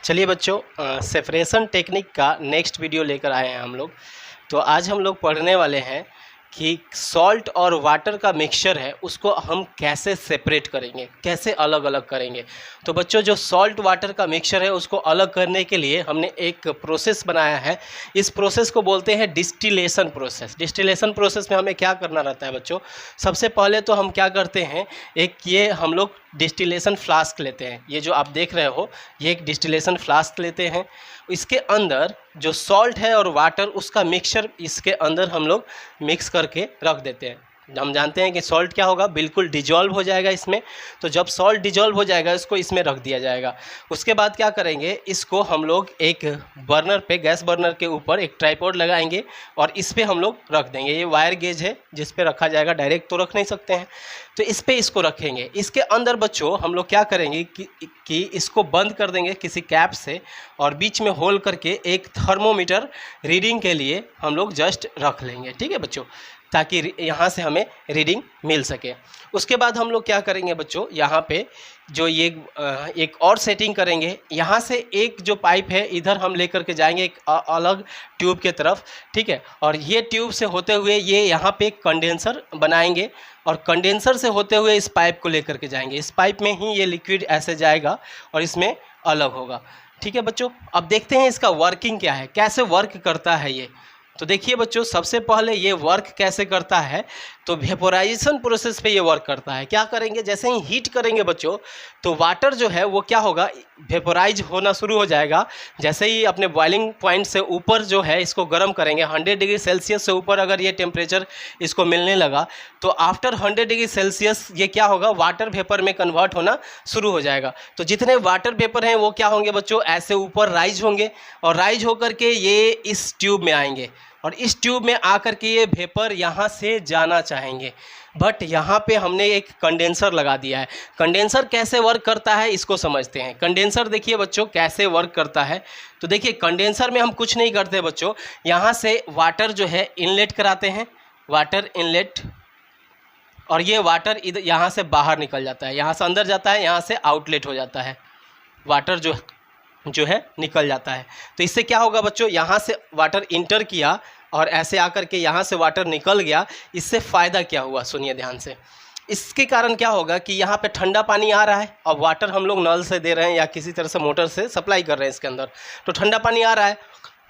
चलिए बच्चों, separation technique का नेक्स्ट वीडियो लेकर आए हैं हम लोग। तो आज हम लोग पढ़ने वाले हैं कि सॉल्ट और वाटर का मिक्सचर है उसको हम कैसे सेपरेट करेंगे, कैसे अलग अलग करेंगे। तो बच्चों, जो सॉल्ट वाटर का मिक्सचर है उसको अलग करने के लिए हमने एक प्रोसेस बनाया है। इस प्रोसेस को बोलते हैं डिस्टिलेशन प्रोसेस। डिस्टिलेशन प्रोसेस में हमें क्या करना रहता है बच्चों? सबसे पहले तो हम क्या करते हैं, ये हम लोग डिस्टिलेशन फ्लास्क लेते हैं। ये जो आप देख रहे हो, ये एक डिस्टिलेशन फ्लास्क लेते हैं। इसके अंदर जो सॉल्ट है और वाटर, उसका मिक्सचर इसके अंदर हम लोग मिक्स करके रख देते हैं। हम जानते हैं कि सॉल्ट क्या होगा, बिल्कुल डिजॉल्व हो जाएगा इसमें। तो जब सॉल्ट डिजॉल्व हो जाएगा, इसको इसमें रख दिया जाएगा। उसके बाद क्या करेंगे, इसको हम लोग एक बर्नर पे, गैस बर्नर के ऊपर एक ट्राइपॉड लगाएंगे और इस पे हम लोग रख देंगे। ये वायर गेज है जिस पे रखा जाएगा, डायरेक्ट तो रख नहीं सकते हैं, तो इस पे इसको रखेंगे। इसके अंदर बच्चों हम लोग क्या करेंगे कि इसको बंद कर देंगे किसी कैप से, और बीच में होल करके एक थर्मोमीटर रीडिंग के लिए हम लोग जस्ट रख लेंगे। ठीक है बच्चों, ताकि यहाँ से हमें रीडिंग मिल सके। उसके बाद हम लोग क्या करेंगे बच्चों, यहाँ पे जो ये एक और सेटिंग करेंगे। यहाँ से एक जो पाइप है इधर हम लेकर के जाएंगे एक अलग ट्यूब के तरफ, ठीक है। और ये ट्यूब से होते हुए ये यहाँ पे एक कंडेंसर बनाएंगे, और कंडेंसर से होते हुए इस पाइप को लेकर के जाएंगे। इस पाइप में ही ये लिक्विड ऐसे जाएगा और इसमें अलग होगा। ठीक है बच्चों, अब देखते हैं इसका वर्किंग क्या है, कैसे वर्क करता है ये। तो देखिए बच्चों, सबसे पहले ये वर्क कैसे करता है, तो वेपोराइजेशन प्रोसेस पे ये वर्क करता है। क्या करेंगे, जैसे ही हीट करेंगे बच्चों, तो वाटर जो है वो क्या होगा, वेपोराइज होना शुरू हो जाएगा। जैसे ही अपने बॉइलिंग पॉइंट से ऊपर जो है इसको गर्म करेंगे, 100 डिग्री सेल्सियस से ऊपर अगर ये टेम्परेचर इसको मिलने लगा, तो आफ्टर 100 डिग्री सेल्सियस ये क्या होगा, वाटर वेपर में कन्वर्ट होना शुरू हो जाएगा। तो जितने वाटर वेपर हैं वो क्या होंगे बच्चों, ऐसे ऊपर राइज होंगे, और राइज होकर के ये इस ट्यूब में आएंगे, और इस ट्यूब में आकर के ये वेपर यहाँ से जाना चाहेंगे। बट यहाँ पे हमने एक कंडेंसर लगा दिया है। कंडेंसर कैसे वर्क करता है इसको समझते हैं। कंडेंसर देखिए बच्चों कैसे वर्क करता है। तो देखिए, कंडेंसर में हम कुछ नहीं करते बच्चों, यहाँ से वाटर जो है इनलेट कराते हैं, वाटर इनलेट, और ये वाटर इधर यहाँ से बाहर निकल जाता है, यहाँ से अंदर जाता है, यहाँ से आउटलेट हो जाता है, वाटर जो है निकल जाता है। तो इससे क्या होगा बच्चों, यहाँ से वाटर इंटर किया और ऐसे आकर के यहाँ से वाटर निकल गया। इससे फ़ायदा क्या हुआ, सुनिए ध्यान से। इसके कारण क्या होगा कि यहाँ पे ठंडा पानी आ रहा है, और वाटर हम लोग नल से दे रहे हैं या किसी तरह से मोटर से सप्लाई कर रहे हैं इसके अंदर, तो ठंडा पानी आ रहा है।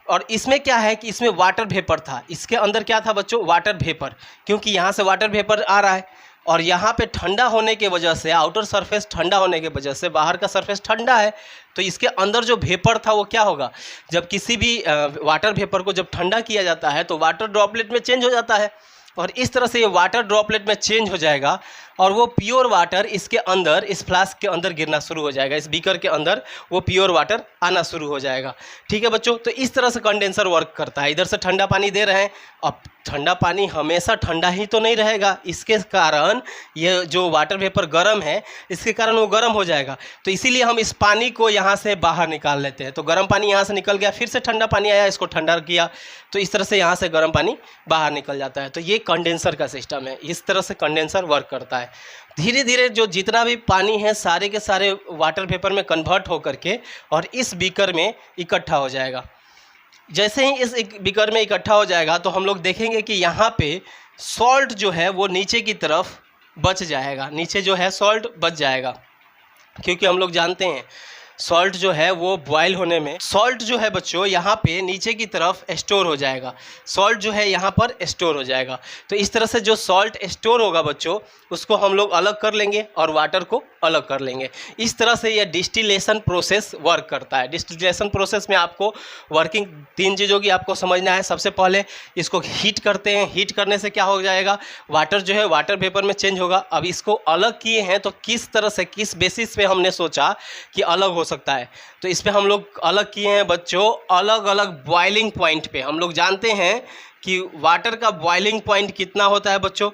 और इसमें क्या है कि इसमें वाटर वेपर था, इसके अंदर क्या था बच्चों, वाटर वेपर, क्योंकि यहाँ से वाटर वेपर आ रहा है, और यहाँ पे ठंडा होने के वजह से, आउटर सरफेस ठंडा होने के वजह से बाहर का सरफेस ठंडा है, तो इसके अंदर जो वेपर था वो क्या होगा, जब किसी भी वाटर वेपर को जब ठंडा किया जाता है तो वाटर ड्रॉपलेट में चेंज हो जाता है, और इस तरह से ये वाटर ड्रॉपलेट में चेंज हो जाएगा, और वो प्योर वाटर इसके अंदर, इस फ्लास्क के अंदर गिरना शुरू हो जाएगा, इस बीकर के अंदर वो प्योर वाटर आना शुरू हो जाएगा। ठीक है बच्चों, तो इस तरह से कंडेंसर वर्क करता है। इधर से ठंडा पानी दे रहे हैं, अब ठंडा पानी हमेशा ठंडा ही तो नहीं रहेगा, इसके कारण ये जो वाटर वेपर गर्म है, इसके कारण वो गर्म हो जाएगा। तो इसीलिए हम इस पानी को यहाँ से बाहर निकाल लेते हैं। तो गर्म पानी यहाँ से निकल गया, फिर से ठंडा पानी आया, इसको ठंडा किया, तो इस तरह से यहाँ से गर्म पानी बाहर निकल जाता है। तो ये कंडेंसर का सिस्टम है, इस तरह से कंडेंसर वर्क करता है। धीरे धीरे जो जितना भी पानी है सारे के सारे वाटर वेपर में कन्वर्ट होकर के और इस बीकर में इकट्ठा हो जाएगा। जैसे ही इस बीकर में इकट्ठा हो जाएगा, तो हम लोग देखेंगे कि यहाँ पे सॉल्ट जो है वो नीचे की तरफ बच जाएगा, नीचे जो है सॉल्ट बच जाएगा, क्योंकि हम लोग जानते हैं सॉल्ट जो है वो बॉयल होने में, सॉल्ट जो है बच्चों यहाँ पे नीचे की तरफ स्टोर हो जाएगा, सॉल्ट जो है यहाँ पर स्टोर हो जाएगा। तो इस तरह से जो सॉल्ट स्टोर होगा बच्चों, उसको हम लोग अलग कर लेंगे और वाटर को अलग कर लेंगे। इस तरह से यह डिस्टिलेशन प्रोसेस वर्क करता है। डिस्टिलेशन प्रोसेस में आपको वर्किंग 3 चीज़ों की आपको समझना है। सबसे पहले इसको हीट करते हैं, हीट करने से क्या हो जाएगा, वाटर जो है वाटर वेपर में चेंज होगा। अब इसको अलग किए हैं, तो किस तरह से, किस बेसिस पे हमने सोचा कि अलग हो सकता है, तो इस पे हम लोग अलग किए हैं बच्चों, अलग अलग बॉइलिंग पॉइंट पे। हम लोग जानते हैं कि वाटर का बॉइलिंग पॉइंट कितना होता है बच्चों,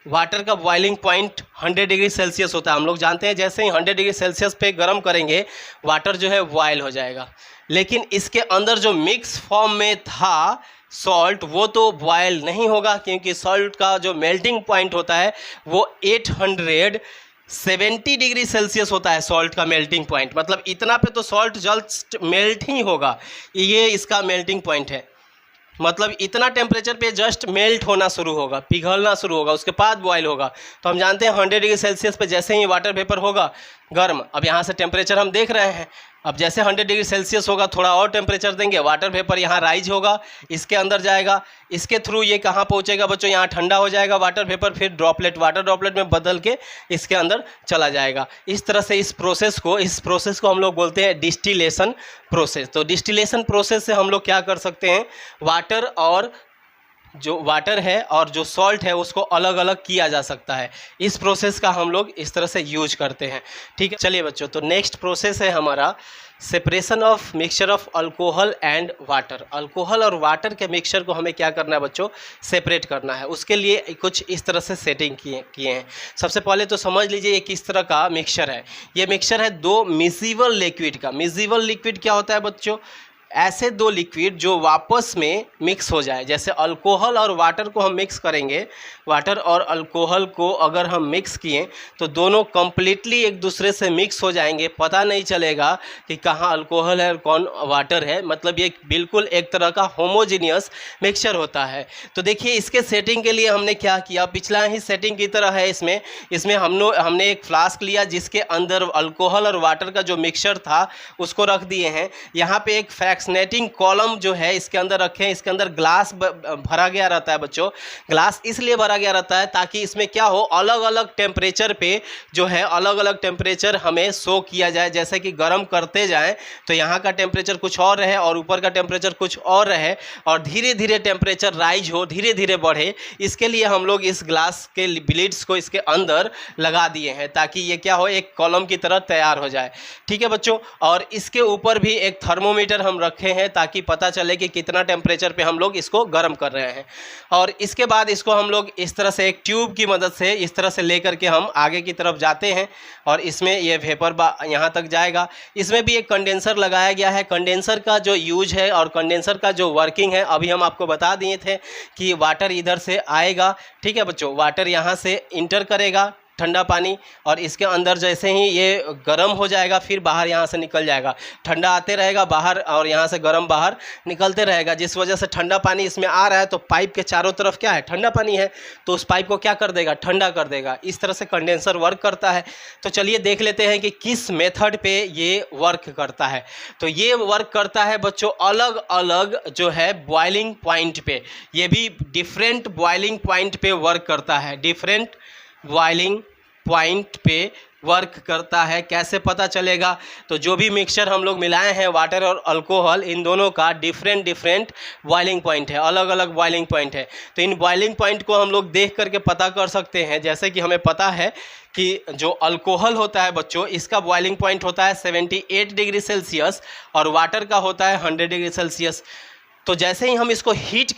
वाटर का बॉइलिंग पॉइंट 100 डिग्री सेल्सियस होता है। हम लोग जानते हैं जैसे ही 100 डिग्री सेल्सियस पे गर्म करेंगे, वाटर जो है बॉयल हो जाएगा। लेकिन इसके अंदर जो मिक्स फॉर्म में था सॉल्ट, वो तो बॉयल नहीं होगा, क्योंकि सॉल्ट का जो मेल्टिंग पॉइंट होता है वो 800 70 डिग्री सेल्सियस होता है सॉल्ट का मेल्टिंग पॉइंट, मतलब इतना पे तो सॉल्ट जल्द मेल्ट ही होगा, ये इसका मेल्टिंग पॉइंट है। मतलब इतना टेम्परेचर पे जस्ट मेल्ट होना शुरू होगा, पिघलना शुरू होगा, उसके बाद बॉयल होगा। तो हम जानते हैं 100 डिग्री सेल्सियस पे जैसे ही वाटर वेपर होगा गर्म, अब यहाँ से टेम्परेचर हम देख रहे हैं, अब जैसे 100 डिग्री सेल्सियस होगा थोड़ा और टेम्परेचर देंगे, वाटर वेपर यहाँ राइज होगा, इसके अंदर जाएगा, इसके थ्रू ये कहाँ पहुँचेगा बच्चों, यहाँ ठंडा हो जाएगा वाटर वेपर, फिर ड्रॉपलेट वाटर ड्रॉपलेट में बदल के इसके अंदर चला जाएगा। इस तरह से इस प्रोसेस को हम लोग बोलते हैं डिस्टिलेशन प्रोसेस। तो डिस्टिलेशन प्रोसेस से हम लोग क्या कर सकते हैं, वाटर और जो वाटर है और जो सॉल्ट है उसको अलग अलग किया जा सकता है। इस प्रोसेस का हम लोग इस तरह से यूज करते हैं। ठीक है, चलिए बच्चों, तो नेक्स्ट प्रोसेस है हमारा separation of mixture of alcohol and water. Alcohol और वाटर के मिक्सचर को हमें क्या करना है बच्चों, सेपरेट करना है। उसके लिए कुछ इस तरह से सेटिंग किए हैं। सबसे पहले तो समझ लीजिए ये किस तरह का मिक्सचर है। ये मिक्सचर है दो मिसिबल लिक्विड का। मिसिबल लिक्विड क्या होता है बच्चों, ऐसे दो लिक्विड जो वापस में मिक्स हो जाए। जैसे अल्कोहल और वाटर को हम मिक्स करेंगे, वाटर और अल्कोहल को अगर हम मिक्स किए तो दोनों कंप्लीटली एक दूसरे से मिक्स हो जाएंगे, पता नहीं चलेगा कि कहाँ अल्कोहल है और कौन वाटर है। मतलब ये बिल्कुल एक तरह का होमोजीनियस मिक्सचर होता है। तो देखिए इसके सेटिंग के लिए हमने क्या किया, पिछला ही सेटिंग की तरह है। इसमें हमने एक फ्लास्क लिया जिसके अंदर अल्कोहल और वाटर का जो मिक्सचर था उसको रख दिए हैं। यहाँ पे एक फ्रैक्शनेटिंग कॉलम जो है इसके अंदर रखे हैं। इसके अंदर ग्लास भरा गया रहता है बच्चों। ग्लास इसलिए भरा गया रहता है ताकि इसमें क्या हो, अलग अलग टेम्परेचर पे जो है अलग अलग टेम्परेचर हमें शो किया जाए। जैसे कि गर्म करते जाएं तो यहाँ का टेम्परेचर कुछ और रहे और ऊपर का टेम्परेचर कुछ और रहे, और धीरे धीरे टेम्परेचर राइज हो, धीरे धीरे बढ़े। इसके लिए हम लोग इस ग्लास के ब्लिड्स को इसके अंदर लगा दिए हैं ताकि ये क्या हो, एक कॉलम की तरह तैयार हो जाए। ठीक है बच्चों, और इसके ऊपर भी एक थर्मोमीटर हम रखे हैं ताकि पता चले कि कितना टेम्परेचर पे हम लोग इसको गर्म कर रहे हैं। और इसके बाद इसको हम लोग इस तरह से एक ट्यूब की मदद से इस तरह से लेकर के हम आगे की तरफ जाते हैं और इसमें ये वेपर यहाँ तक जाएगा। इसमें भी एक कंडेंसर लगाया गया है। कंडेंसर का जो यूज है और कंडेंसर का जो वर्किंग है अभी हम आपको बता दिए थे कि वाटर इधर से आएगा। ठीक है बच्चों, वाटर यहाँ से इंटर करेगा ठंडा पानी, और इसके अंदर जैसे ही ये गर्म हो जाएगा फिर बाहर यहाँ से निकल जाएगा। ठंडा आते रहेगा बाहर और यहाँ से गर्म बाहर निकलते रहेगा। जिस वजह से ठंडा पानी इसमें आ रहा है तो पाइप के चारों तरफ क्या है, ठंडा पानी है, तो उस पाइप को क्या कर देगा, ठंडा कर देगा। इस तरह से कंडेंसर वर्क करता है। तो चलिए देख लेते हैं कि किस मेथड पे ये वर्क करता है। तो ये वर्क करता है बच्चों अलग अलग जो है बॉइलिंग पॉइंट पे। ये भी डिफरेंट बॉइलिंग पॉइंट पे वर्क करता है, डिफरेंट बॉइलिंग पॉइंट पे वर्क करता है। कैसे पता चलेगा, तो जो भी मिक्सचर हम लोग मिलाए हैं वाटर और अल्कोहल, इन दोनों का डिफरेंट बॉइलिंग पॉइंट है, अलग अलग बॉइलिंग पॉइंट है। तो इन बॉइलिंग पॉइंट को हम लोग देख करके पता कर सकते हैं। जैसे कि हमें पता है कि जो अल्कोहल होता है बच्चों, इसका बॉइलिंग पॉइंट होता है 78 डिग्री सेल्सियस और वाटर का होता है 100 डिग्री सेल्सियस। तो जैसे ही हम इसको हीट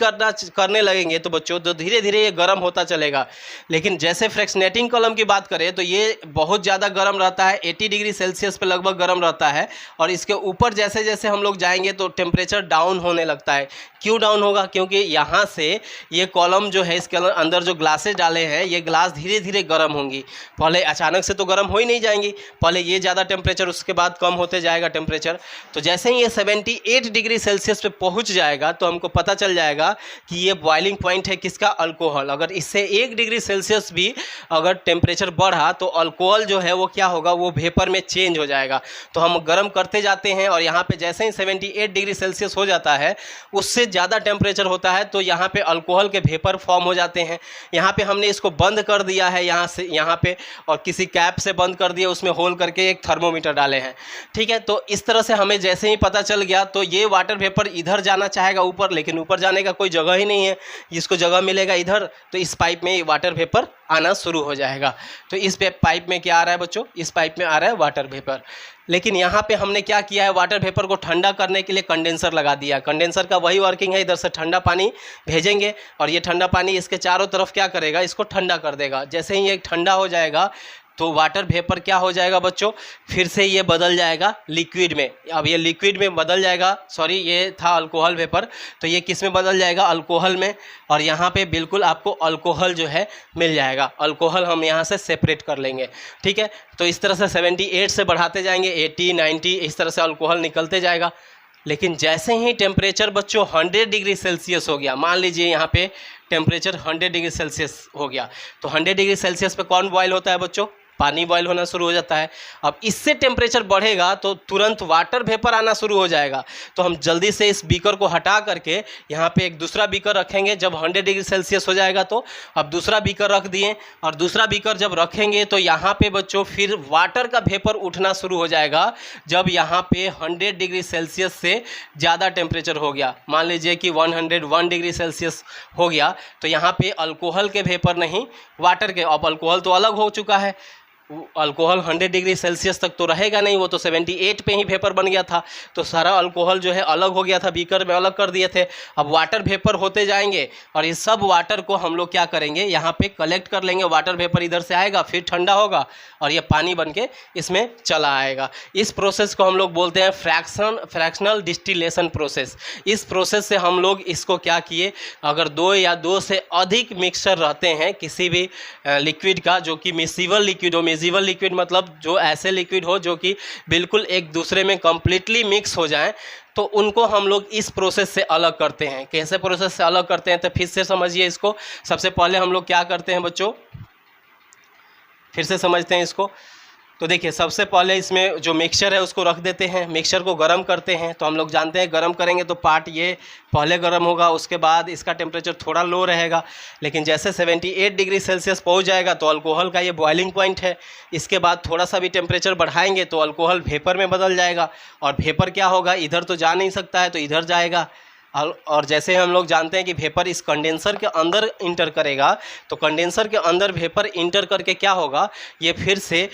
करने लगेंगे तो बच्चों तो धीरे धीरे ये गर्म होता चलेगा। लेकिन जैसे फ्रैक्शनेटिंग कॉलम की बात करें तो ये बहुत ज़्यादा गर्म रहता है, 80 डिग्री सेल्सियस पे लगभग गर्म रहता है। और इसके ऊपर जैसे जैसे हम लोग जाएंगे तो टेम्परेचर डाउन होने लगता है। क्यों डाउन होगा, क्योंकि यहाँ से ये कॉलम जो है इसके अंदर जो ग्लासेस डाले हैं ये ग्लास धीरे धीरे गर्म होंगी। पहले अचानक से तो गर्म हो ही नहीं जाएंगी, पहले ये ज़्यादा टेम्परेचर, उसके बाद कम होते जाएगा टेम्परेचर। तो जैसे ही ये 78 डिग्री सेल्सियस पे पहुँच जाएगा तो हमको पता चल जाएगा कि ये बॉइलिंग पॉइंट है किसका, अल्कोहल। अगर इससे 1 डिग्री सेल्सियस भी अगर टेम्परेचर बढ़ा तो अल्कोहल जो है वो क्या होगा, वो वेपर में चेंज हो जाएगा। तो हम गर्म करते जाते हैं और यहाँ पे जैसे ही 78 डिग्री सेल्सियस हो जाता है, उससे ज़्यादा टेम्परेचर होता है तो यहाँ पे अल्कोहल के वेपर फॉर्म हो जाते हैं। यहाँ पे हमने इसको बंद कर दिया है यहाँ से, यहाँ पे, और किसी कैप से बंद कर दिया, उसमें होल करके एक थर्मोमीटर डाले हैं। ठीक है, तो इस तरह से हमें जैसे ही पता चल गया तो ये वाटर वेपर इधर जाना चाहेगा ऊपर, लेकिन ऊपर जाने का कोई जगह ही नहीं है। जिसको जगह मिलेगा इधर, तो इस पाइप में वाटर वेपर आना शुरू हो जाएगा। तो इस पाइप में क्या आ रहा है बच्चों, इस पाइप में आ रहा है वाटर वेपर। लेकिन यहाँ पे हमने क्या किया है, वाटर वेपर को ठंडा करने के लिए कंडेंसर लगा दिया। कंडेंसर का वही वर्किंग है, इधर से ठंडा पानी भेजेंगे और ये ठंडा पानी इसके चारों तरफ क्या करेगा, इसको ठंडा कर देगा। जैसे ही ये ठंडा हो जाएगा तो वाटर वेपर क्या हो जाएगा बच्चों, फिर से ये बदल जाएगा लिक्विड में। अब ये लिक्विड में बदल जाएगा, सॉरी ये था अल्कोहल वेपर, तो ये किस में बदल जाएगा, अल्कोहल में। और यहाँ पे बिल्कुल आपको अल्कोहल जो है मिल जाएगा, अल्कोहल हम यहाँ से सेपरेट कर लेंगे, ठीक है। तो इस तरह से 78 से बढ़ाते जाएंगे, 80, 90, इस तरह से अल्कोहल निकलते जाएगा। लेकिन जैसे ही टेम्परेचर बच्चों 100 डिग्री सेल्सियस हो गया, मान लीजिए यहाँ पे टेम्परेचर 100 डिग्री सेल्सियस हो गया, तो 100 डिग्री सेल्सियस पे कौन बॉयल होता है बच्चों, पानी बॉयल होना शुरू हो जाता है। अब इससे टेम्परेचर बढ़ेगा तो तुरंत वाटर वेपर आना शुरू हो जाएगा। तो हम जल्दी से इस बीकर को हटा करके यहाँ पे एक दूसरा बीकर रखेंगे। जब 100 डिग्री सेल्सियस हो जाएगा तो अब दूसरा बीकर रख दिए, और दूसरा बीकर जब रखेंगे तो यहाँ पे बच्चों फिर वाटर का वेपर उठना शुरू हो जाएगा। जब यहाँ पे 100 डिग्री सेल्सियस से ज़्यादा टेम्परेचर हो गया, मान लीजिए कि 101 डिग्री सेल्सियस हो गया, तो यहाँ पे अल्कोहल के वेपर नहीं, वाटर के। अब अल्कोहल तो अलग हो चुका है, अल्कोहल 100 डिग्री सेल्सियस तक तो रहेगा नहीं, वो तो 78 पे ही वेपर बन गया था। तो सारा अल्कोहल जो है अलग हो गया था, बीकर में अलग कर दिए थे। अब वाटर वेपर होते जाएंगे और ये सब वाटर को हम लोग क्या करेंगे, यहाँ पे कलेक्ट कर लेंगे। वाटर वेपर इधर से आएगा, फिर ठंडा होगा और ये पानी बन के इसमें चला आएगा। इस प्रोसेस को हम लोग बोलते हैं फ्रैक्शनल डिस्टिलेशन प्रोसेस। इस प्रोसेस से हम लोग इसको क्या किए, अगर 2 या 2 से अधिक मिक्सचर रहते हैं किसी भी लिक्विड का, जो कि मिसिबल लिक्विड हो, मिसिबल लिक्विड मतलब जो ऐसे लिक्विड हो जो कि बिल्कुल एक दूसरे में कंप्लीटली मिक्स हो जाएं, तो उनको हम लोग इस प्रोसेस से अलग करते हैं। कैसे प्रोसेस से अलग करते हैं, तो फिर से समझिए इसको। सबसे पहले हम लोग क्या करते हैं बच्चों, फिर से समझते हैं इसको। तो देखिए, सबसे पहले इसमें जो मिक्सचर है उसको रख देते हैं, मिक्सचर को गर्म करते हैं। तो हम लोग जानते हैं गर्म करेंगे तो पार्ट ये पहले गर्म होगा, उसके बाद इसका टेम्परेचर थोड़ा लो रहेगा। लेकिन जैसे 78 डिग्री सेल्सियस पहुंच जाएगा तो अल्कोहल का ये बॉइलिंग पॉइंट है। इसके बाद थोड़ा सा भी टेम्परेचर बढ़ाएंगे तो अल्कोहल वेपर में बदल जाएगा, और वेपर क्या होगा, इधर तो जा नहीं सकता है तो इधर जाएगा। और जैसे हम लोग जानते हैं कि वेपर इस कंडेंसर के अंदर इंटर करेगा, तो कंडेंसर के अंदर वेपर इंटर करके क्या होगा, ये फिर से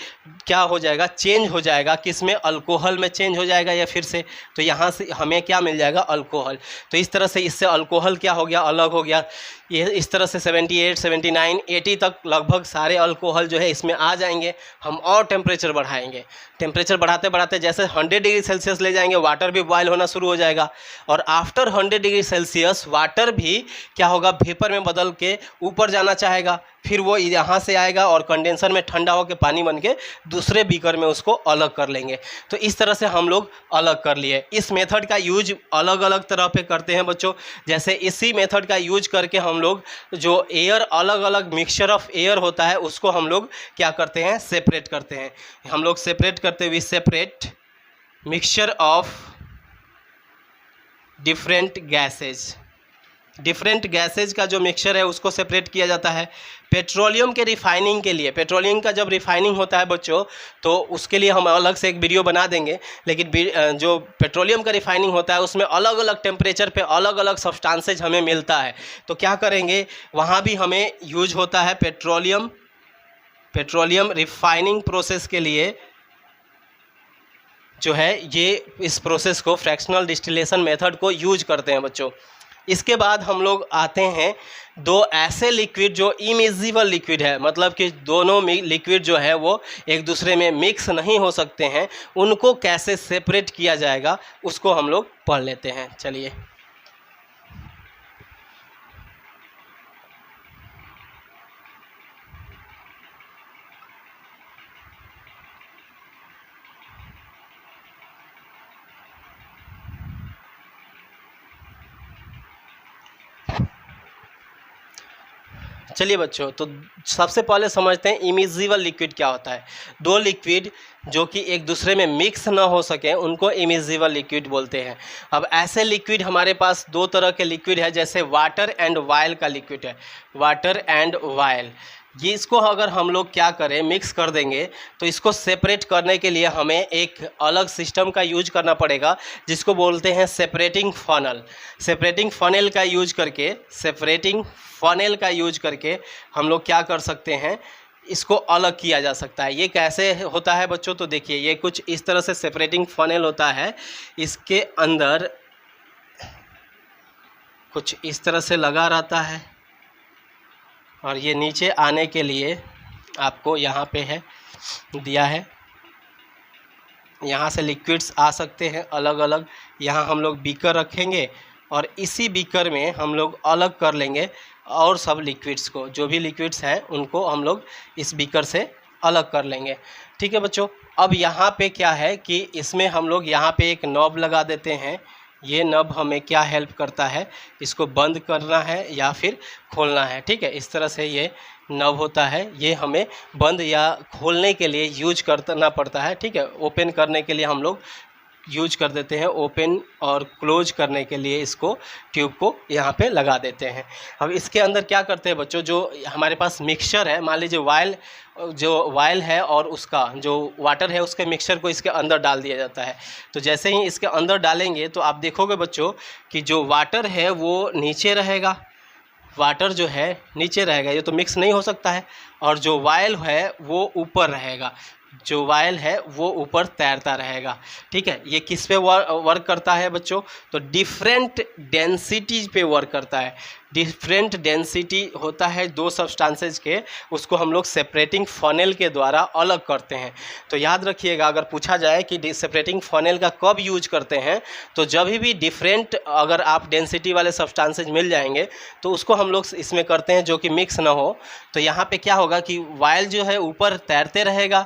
क्या हो जाएगा, चेंज हो जाएगा, किस में, अल्कोहल में चेंज हो जाएगा या फिर से। तो यहाँ से हमें क्या मिल जाएगा, अल्कोहल। तो इस तरह से इससे अल्कोहल क्या हो गया, अलग हो गया। ये इस तरह से 78, 79, 80 तक लगभग सारे अल्कोहल जो है इसमें आ जाएंगे। हम और टेम्परेचर बढ़ाएंगे, टेम्परेचर बढ़ाते बढ़ाते जैसे 100 डिग्री सेल्सियस ले जाएंगे, वाटर भी बॉयल होना शुरू हो जाएगा। और आफ्टर 100 डिग्री सेल्सियस वाटर भी क्या होगा, वेपर में बदल के ऊपर जाना चाहेगा। फिर वो यहाँ से आएगा और कंडेंसर में ठंडा होकर पानी बन के दूसरे बीकर में उसको अलग कर लेंगे। तो इस तरह से हम लोग अलग कर लिए। इस मेथड का यूज अलग अलग तरह पे करते हैं बच्चों। जैसे इसी मेथड का यूज करके हम लोग जो एयर, अलग अलग मिक्सचर ऑफ एयर होता है, उसको हम लोग क्या करते हैं, सेपरेट करते हैं। हम लोग सेपरेट करते हुए separate mixture of different gases. Different gases का जो मिक्सचर है उसको सेपरेट किया जाता है। पेट्रोलियम के रिफाइनिंग के लिए, पेट्रोलियम का जब रिफाइनिंग होता है बच्चों, तो उसके लिए हम अलग से एक वीडियो बना देंगे। लेकिन जो पेट्रोलियम का रिफाइनिंग होता है उसमें अलग अलग टेम्परेचर पे अलग अलग सब्सटेंसेज हमें मिलता है। तो क्या करेंगे, वहाँ भी हमें यूज होता है पेट्रोलियम रिफाइनिंग प्रोसेस के लिए जो है, ये इस प्रोसेस को, फ्रैक्शनल डिस्टिलेशन मेथड को यूज करते हैं बच्चों। इसके बाद हम लोग आते हैं 2 ऐसे लिक्विड जो इमिजिबल लिक्विड है, मतलब कि दोनों लिक्विड जो है वो एक दूसरे में मिक्स नहीं हो सकते हैं। उनको कैसे सेपरेट किया जाएगा उसको हम लोग पढ़ लेते हैं। चलिए, चलिए बच्चों, तो सबसे पहले समझते हैं इमिजिबल लिक्विड क्या होता है। 2 लिक्विड जो कि एक दूसरे में मिक्स ना हो सके उनको इमिजिबल लिक्विड बोलते हैं। अब ऐसे लिक्विड हमारे पास 2 तरह के लिक्विड है, जैसे वाटर एंड वायल का लिक्विड है, वाटर एंड वायल। ये इसको अगर हम लोग क्या करें, मिक्स कर देंगे, तो इसको सेपरेट करने के लिए हमें एक अलग सिस्टम का यूज करना पड़ेगा, जिसको बोलते हैं सेपरेटिंग फनल। सेपरेटिंग फनल का यूज करके हम लोग क्या कर सकते हैं, इसको अलग किया जा सकता है। ये कैसे होता है बच्चों, तो देखिए, ये कुछ इस तरह से सेपरेटिंग फनल होता है। इसके अंदर कुछ इस तरह से लगा रहता है, और ये नीचे आने के लिए आपको यहाँ पे है दिया है। यहाँ से लिक्विड्स आ सकते हैं अलग अलग। यहाँ हम लोग बीकर रखेंगे और इसी बीकर में हम लोग अलग कर लेंगे और सब लिक्विड्स को, जो भी लिक्विड्स हैं उनको हम लोग इस बीकर से अलग कर लेंगे। ठीक है बच्चों, अब यहाँ पे क्या है कि इसमें हम लोग यहाँ पे एक नॉब लगा देते हैं। ये नॉब हमें क्या हेल्प करता है, इसको बंद करना है या फिर खोलना है। ठीक है, इस तरह से ये नॉब होता है, ये हमें बंद या खोलने के लिए यूज करना पड़ता है। ठीक है, ओपन करने के लिए हम लोग यूज कर देते हैं, ओपन और क्लोज करने के लिए इसको ट्यूब को यहाँ पे लगा देते हैं। अब इसके अंदर क्या करते हैं बच्चों, जो हमारे पास मिक्सचर है, मान लीजिए जो वायल है और उसका जो वाटर है उसके मिक्सचर को इसके अंदर डाल दिया जाता है। तो जैसे ही इसके अंदर डालेंगे तो आप देखोगे बच्चों कि जो वाटर है वो नीचे रहेगा, वाटर जो है नीचे रहेगा, ये तो मिक्स नहीं हो सकता है, और जो वायल है वो ऊपर रहेगा, जो वायल है वो ऊपर तैरता रहेगा। ठीक है, ये किस पे वर्क करता है बच्चों, तो डिफरेंट डेंसिटी पे वर्क करता है। डिफरेंट डेंसिटी होता है दो सब्सटेंसेज के, उसको हम लोग सेपरेटिंग फनेल के द्वारा अलग करते हैं। तो याद रखिएगा, अगर पूछा जाए कि सेपरेटिंग फनेल का कब यूज करते हैं, तो जब भी डिफरेंट अगर आप डेंसिटी वाले सब्सटेंसेज मिल जाएंगे तो उसको हम लोग इसमें करते हैं जो कि मिक्स ना हो। तो यहाँ पे क्या होगा कि वायल जो है ऊपर तैरते रहेगा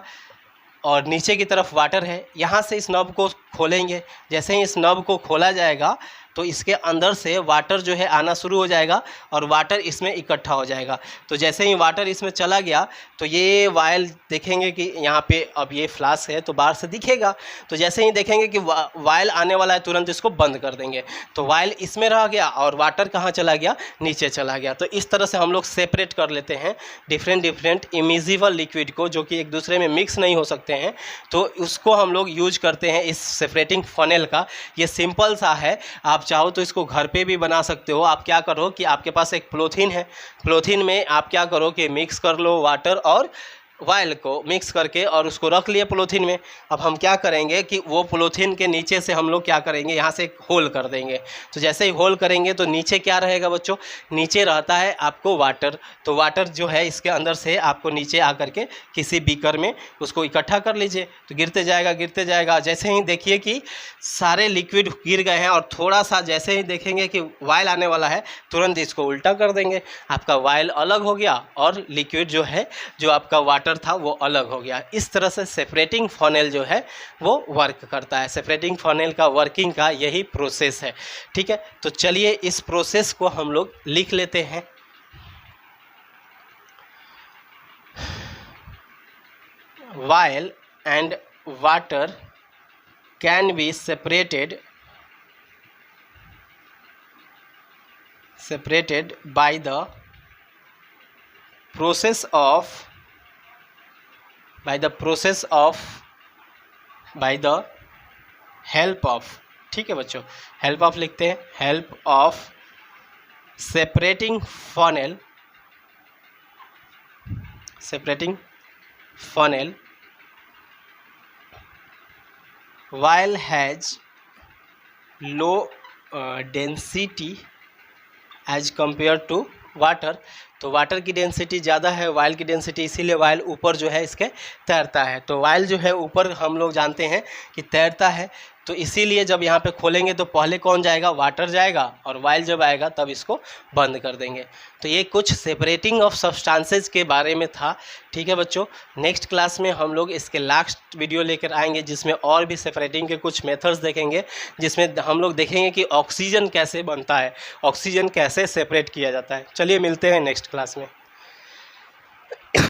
और नीचे की तरफ वाटर है। यहाँ से इस नॉब को खोलेंगे, जैसे ही इस नॉब को खोला जाएगा तो इसके अंदर से वाटर जो है आना शुरू हो जाएगा और वाटर इसमें इकट्ठा हो जाएगा। तो जैसे ही वाटर इसमें चला गया तो ये वायल देखेंगे कि यहाँ पे अब ये फ्लास्क है तो बाहर से दिखेगा। तो जैसे ही देखेंगे कि वायल आने वाला है तुरंत इसको बंद कर देंगे। तो वायल इसमें रह गया और वाटर कहाँ चला गया, नीचे चला गया। तो इस तरह से हम लोग सेपरेट कर लेते हैं डिफरेंट इमिजिबल लिक्विड को, जो कि एक दूसरे में मिक्स नहीं हो सकते हैं। तो उसको हम लोग यूज करते हैं इस सेपरेटिंग फनेल का। ये सिंपल सा है, आप चाहो तो इसको घर पे भी बना सकते हो। आप क्या करो कि आपके पास एक पॉलीथीन है, पॉलीथीन में आप क्या करो कि मिक्स कर लो वाटर और वायल को मिक्स करके और उसको रख लिए पॉलीथीन में। अब हम क्या करेंगे कि वो पॉलीथीन के नीचे से हम लोग क्या करेंगे, यहाँ से एक होल कर देंगे। तो जैसे ही होल करेंगे तो नीचे क्या रहेगा बच्चों, नीचे रहता है आपको वाटर। तो वाटर जो है इसके अंदर से आपको नीचे आकर के किसी बीकर में उसको इकट्ठा कर लीजिए, तो गिरते जाएगा। जैसे ही देखिए कि सारे लिक्विड गिर गए हैं और थोड़ा सा जैसे ही देखेंगे कि वायल आने वाला है, तुरंत इसको उल्टा कर देंगे, आपका वायल अलग हो गया और लिक्विड जो है, जो आपका वाटर था वो अलग हो गया। इस तरह से सेपरेटिंग फनेल जो है वो वर्क करता है। सेपरेटिंग फनेल का वर्किंग का यही प्रोसेस है। ठीक है, तो चलिए इस प्रोसेस को हम लोग लिख लेते हैं। Oil and water can be separated by the process help of, ठीक है बच्चों, हेल्प ऑफ लिखते हैं, help of separating funnel while has low density as compared to water. तो वाटर की डेंसिटी ज़्यादा है, वायल की डेंसिटी, इसीलिए वायल ऊपर जो है इसके तैरता है। तो वायल जो है ऊपर हम लोग जानते हैं कि तैरता है, तो इसीलिए जब यहाँ पे खोलेंगे तो पहले कौन जाएगा, वाटर जाएगा, और वायल जब आएगा तब इसको बंद कर देंगे। तो ये कुछ सेपरेटिंग ऑफ सब्सटेंसेस के बारे में था। ठीक है बच्चों, नेक्स्ट क्लास में हम लोग इसके लास्ट वीडियो लेकर आएंगे जिसमें और भी सेपरेटिंग के कुछ मेथड्स देखेंगे, जिसमें हम लोग देखेंगे कि ऑक्सीजन कैसे बनता है, ऑक्सीजन कैसे सेपरेट किया जाता है। चलिए मिलते हैं नेक्स्ट क्लास में।